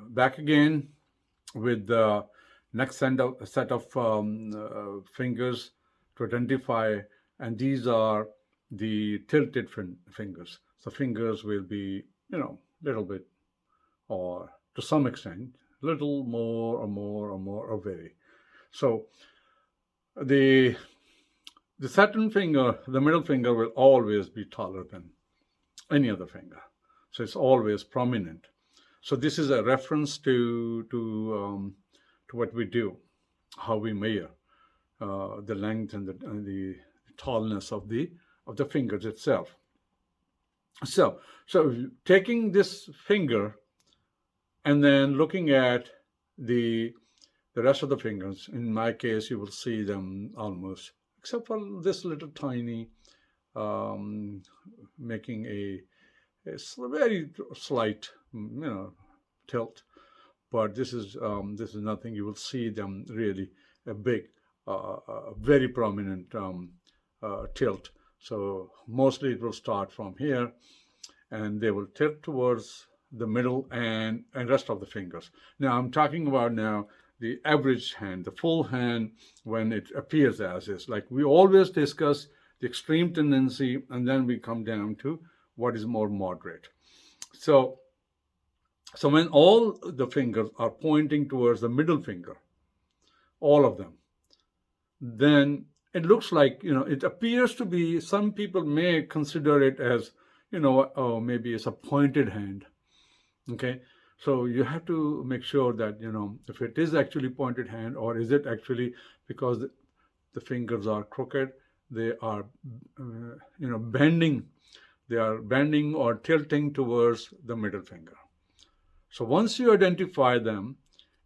back again with the next set of fingers to identify, and these are the tilted fingers. So fingers will be, little bit, or to some extent, little more or more or more or very. So the the second finger, the middle finger, will always be taller than any other finger. So it's always prominent. So this is a reference to what we do, how we measure the length and the tallness of the fingers itself. So taking this finger and then looking at the rest of the fingers. In my case, you will see them almost, except for this little tiny, making a very slight, tilt. But this is nothing. You will see them really a big, very prominent tilt. So mostly it will start from here, and they will tilt towards the middle and rest of the fingers. Now I'm talking about now the average hand, the full hand, when it appears as is. Like we always discuss the extreme tendency, and then we come down to what is more moderate. So when all the fingers are pointing towards the middle finger, all of them, then it looks like, it appears to be, some people may consider it as, maybe it's a pointed hand. Okay. So you have to make sure that, if it is actually pointed hand, or is it actually because the fingers are crooked, they are, bending. They are bending or tilting towards the middle finger. So once you identify them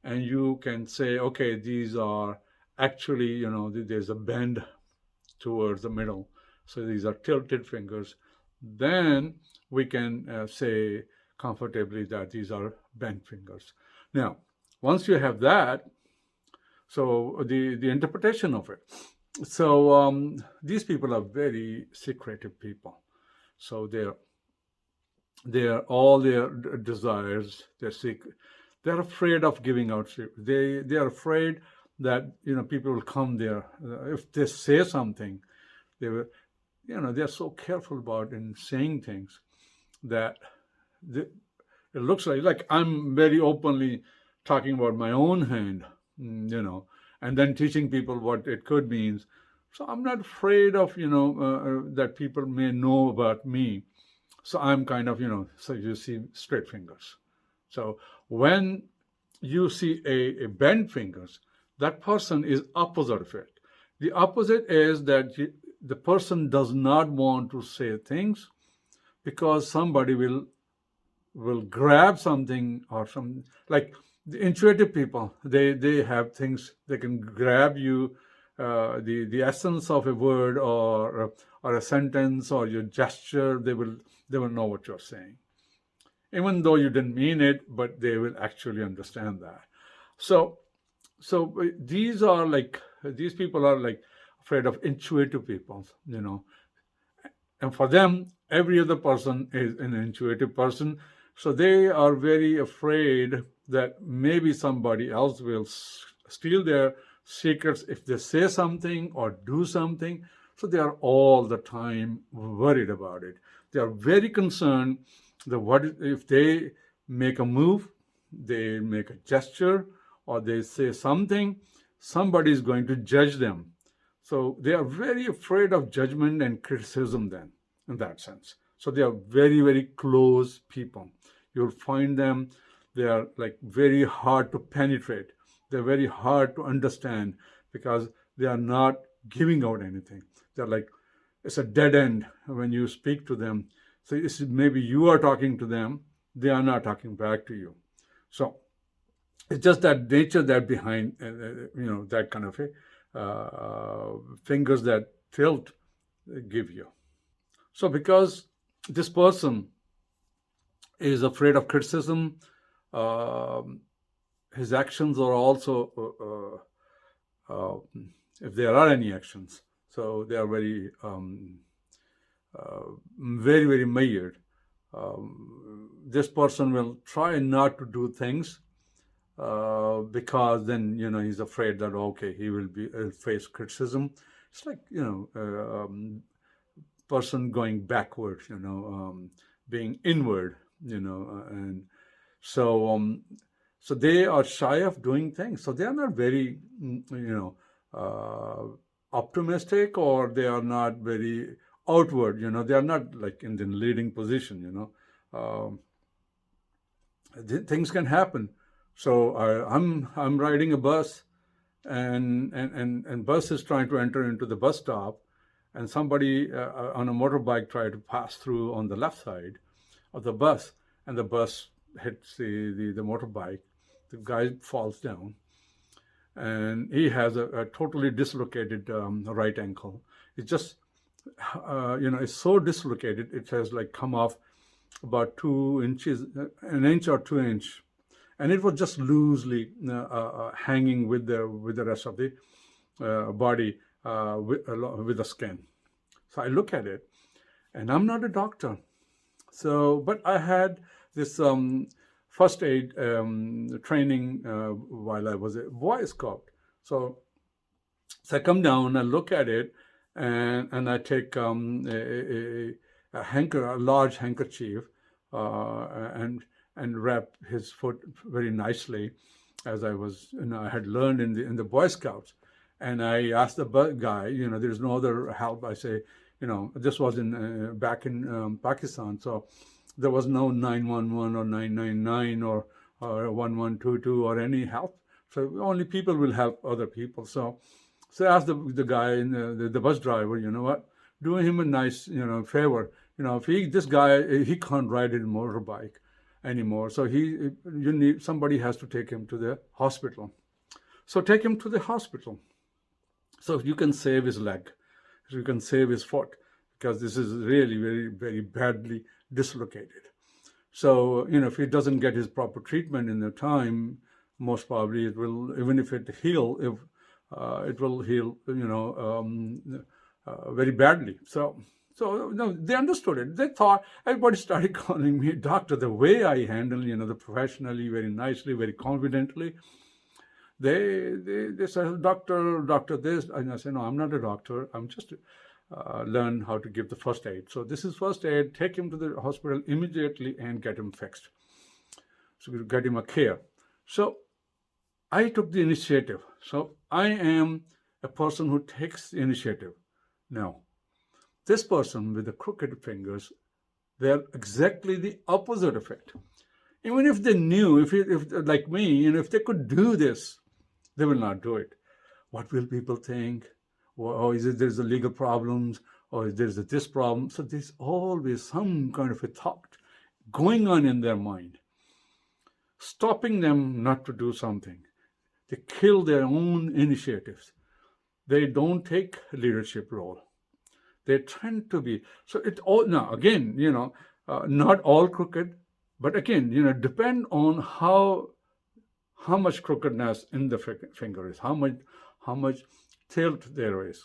and you can say, okay, these are actually, there's a bend towards the middle. So these are tilted fingers. Then we can say comfortably that these are bent fingers. Now, once you have that, so the interpretation of it. So these people are very secretive people. So they're all their desires, their secret. They're afraid of giving out secrets. They are afraid that people will come there. If they say something, they're so careful about in saying things that it looks like I'm very openly talking about my own hand, and then teaching people what it could mean. So I'm not afraid of, that people may know about me. So I'm kind of, so you see straight fingers. So when you see a bent fingers, that person is opposite of it. The opposite is that the person does not want to say things because somebody will grab something or some, like the intuitive people, they have things, they can grab you, the essence of a word or a sentence or your gesture, they will know what you're saying. Even though you didn't mean it, but they will actually understand that. So these people are like afraid of intuitive people, and for them, every other person is an intuitive person. So they are very afraid that maybe somebody else will steal their secrets if they say something or do something. So they are all the time worried about it. They are very concerned that what if they make a move, they make a gesture, or they say something, somebody is going to judge them. So they are very afraid of judgment and criticism then, in that sense. So they are very, very close people. You'll find them, they are like very hard to penetrate. They're very hard to understand because they are not giving out anything. They're like, it's a dead end when you speak to them. So maybe you are talking to them, they are not talking back to you. So it's just that nature that behind, that kind of fingers that tilt give you. So because this person is afraid of criticism, his actions are also, if there are any actions, so they are very, very, very measured. this person will try not to do things because then he's afraid that okay he'll face criticism. It's like person going backwards, being inward, and so so they are shy of doing things. So they are not very optimistic, or they are not very outward. They are not like in the leading position. Things can happen. So I'm riding a bus, and bus is trying to enter into the bus stop, and somebody on a motorbike tried to pass through on the left side of the bus, and the bus hits the motorbike. The guy falls down, and he has a totally dislocated right ankle. It's just it's so dislocated. It has like come off about 2 inches, an inch or 2 inch, and it was just loosely hanging with the rest of the body with the skin. So I look at it, and I'm not a doctor. So, but I had this first aid training while I was a Boy Scout. So I come down, I look at it, and I take a large handkerchief, and wrap his foot very nicely, as I was, I had learned in the Boy Scouts. And I asked the guy, there's no other help. I say, this was back in Pakistan, so there was no 911 or 999 or 1122 or any help. So only people will help other people. So I asked the guy, the bus driver, do him a nice, favor. If this guy, he can't ride a motorbike anymore. So somebody has to take him to the hospital. So take him to the hospital. So you can save his leg, you can save his foot, because this is really very, very badly dislocated. So, if he doesn't get his proper treatment in the time, most probably it will, even if it heal, it will heal, very badly. So they understood it. They thought, everybody started calling me doctor. The way I handle, the professionally, very nicely, very confidently. They said, doctor this. And I said, no, I'm not a doctor. I'm just learn how to give the first aid. So this is first aid. Take him to the hospital immediately and get him fixed. So get him a care. So I took the initiative. So I am a person who takes the initiative. Now, this person with the crooked fingers, they're exactly the opposite effect. Even if they knew, if like me, if they could do this, they will not do it. What will people think? Or is it there's a legal problems, or is there's this problem? So there's always some kind of a thought going on in their mind, stopping them not to do something. They kill their own initiatives. They don't take leadership role. They tend to be. So it all, now again, not all crooked, but again, depend on how much crookedness in the finger is, how much tilt there is,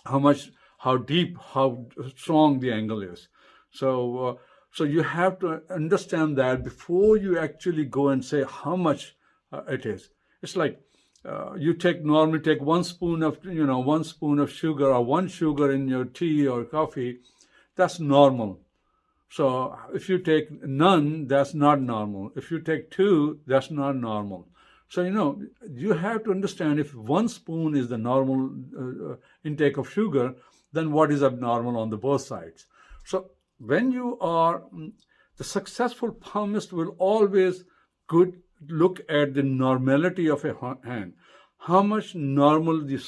how deep, how strong the angle is. So you have to understand that before you actually go and say how much it is. It's like you normally take 1 spoon of 1 spoon of sugar, or 1 sugar in your tea or coffee. That's normal. So if you take none, that's not normal. If you take 2, that's not normal. So, you have to understand, if 1 spoon is the normal intake of sugar, then what is abnormal on the both sides? So when you are, the successful palmist will always look at the normality of a hand, how much normal the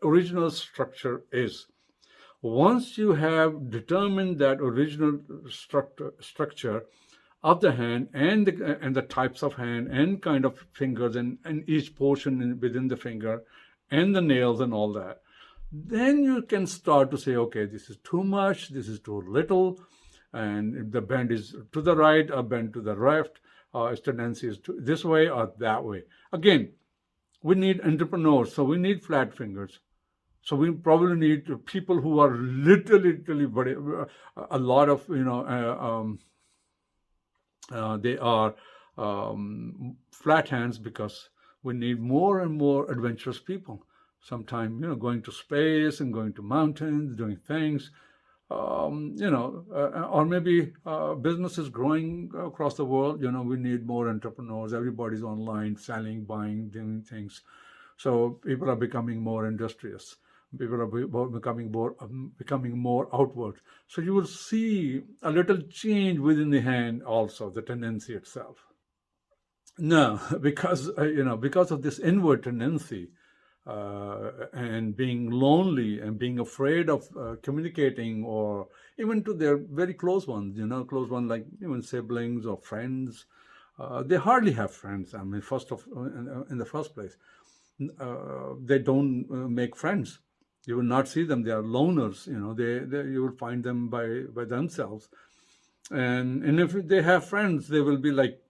original structure is. Once you have determined that original structure of the hand and the types of hand and kind of fingers and each portion within the finger and the nails and all that, then you can start to say, okay, this is too much, this is too little, and if the bend is to the right or bend to the left, its tendency is this way or that way. Again, we need entrepreneurs, so we need flat fingers. So we probably need people who are literally a lot of, they are flat hands, because we need more and more adventurous people. Sometime, going to space and going to mountains, doing things, or maybe businesses growing across the world. We need more entrepreneurs. Everybody's online, selling, buying, doing things. So people are becoming more industrious. People are becoming more outward. So you will see a little change within the hand, also the tendency itself. No, because of this inward tendency, and being lonely and being afraid of communicating, or even to their very close ones, close ones like even siblings or friends. They hardly have friends. I mean, in the first place, they don't make friends. You will not see them. They are loners. You will find them by themselves. And if they have friends, they will be like,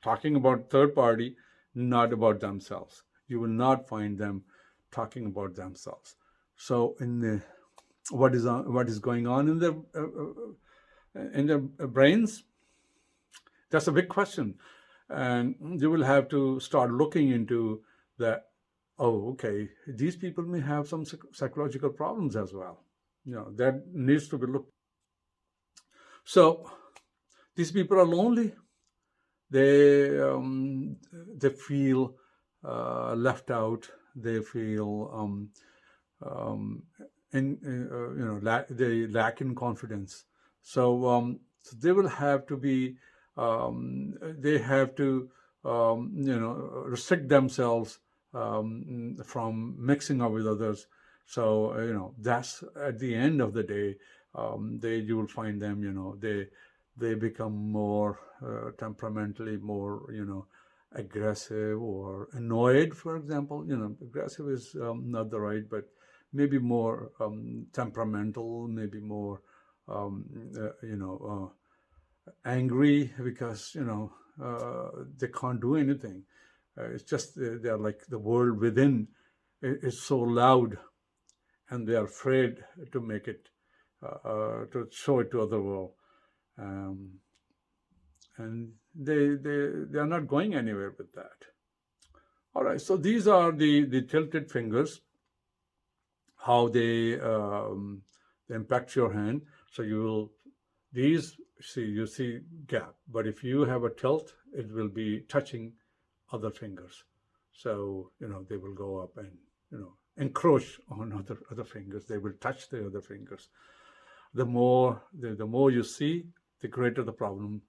talking about third party, not about themselves. You will not find them talking about themselves. So what is going on in their brains? That's a big question, and you will have to start looking into that. Oh, okay, these people may have some psychological problems as well. That needs to be looked. So these people are lonely. They feel left out. They feel they lack in confidence. So they will have to be. They have to restrict themselves from mixing up with others. So that's at the end of the day. You will find them. They become more temperamentally more aggressive or annoyed, for example. Aggressive is not the right, but maybe more temperamental, maybe more angry, because they can't do anything. It's just they're like the world within is so loud, and they are afraid to make it to show it to other world. And they are not going anywhere with that. All right, so these are the tilted fingers, how they impact your hand. So you see gap, but if you have a tilt, it will be touching other fingers. So they will go up and encroach on other fingers. They will touch the other fingers. The more you see, the greater the problem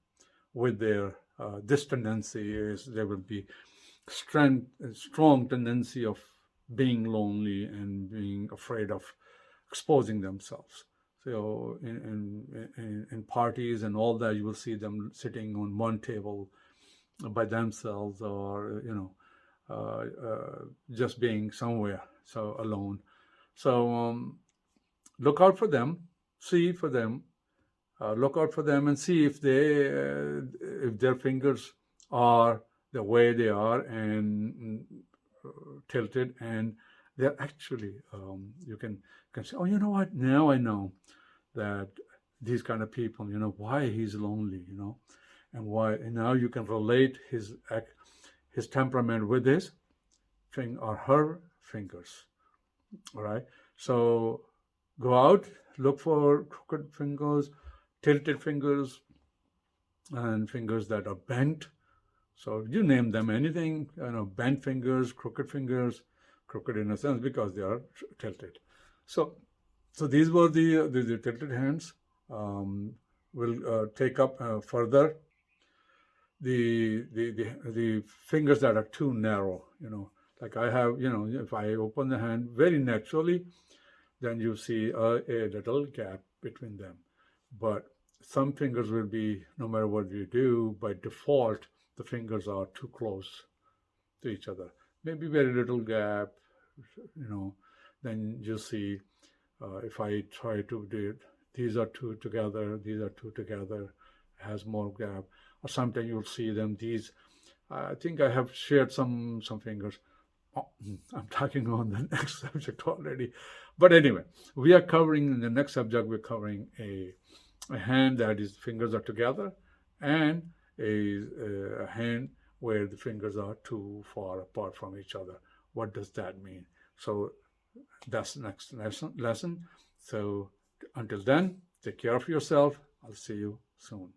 with their this tendency is. There will be strong tendency of being lonely and being afraid of exposing themselves. So in parties and all that, you will see them sitting on one table by themselves, or just being somewhere so alone. So look out for them, see for them, look out for them, and see if their fingers are the way they are, and tilted, and they're actually you can say, oh, you know what? Now I know that these kind of people, why he's lonely, and why. And now you can relate his temperament with his or her fingers. All right. So go out, look for crooked fingers, tilted fingers, and fingers that are bent. So you name them anything, bent fingers, crooked in a sense because they are tilted. So these were the tilted hands. We'll take up further the fingers that are too narrow. Like I have, if I open the hand very naturally, then you see a little gap between them. But some fingers will be, no matter what you do, by default, the fingers are too close to each other. Maybe very little gap, then you see if I try to do it, these are two together, has more gap. Or sometimes you'll see them, I think I have shared some fingers. Oh, I'm talking on the next subject already. But anyway, we are covering in the next subject, we're covering a hand that is fingers are together, and a hand where the fingers are too far apart from each other. What does that mean? So that's the next lesson. So until then, take care of yourself. I'll see you soon.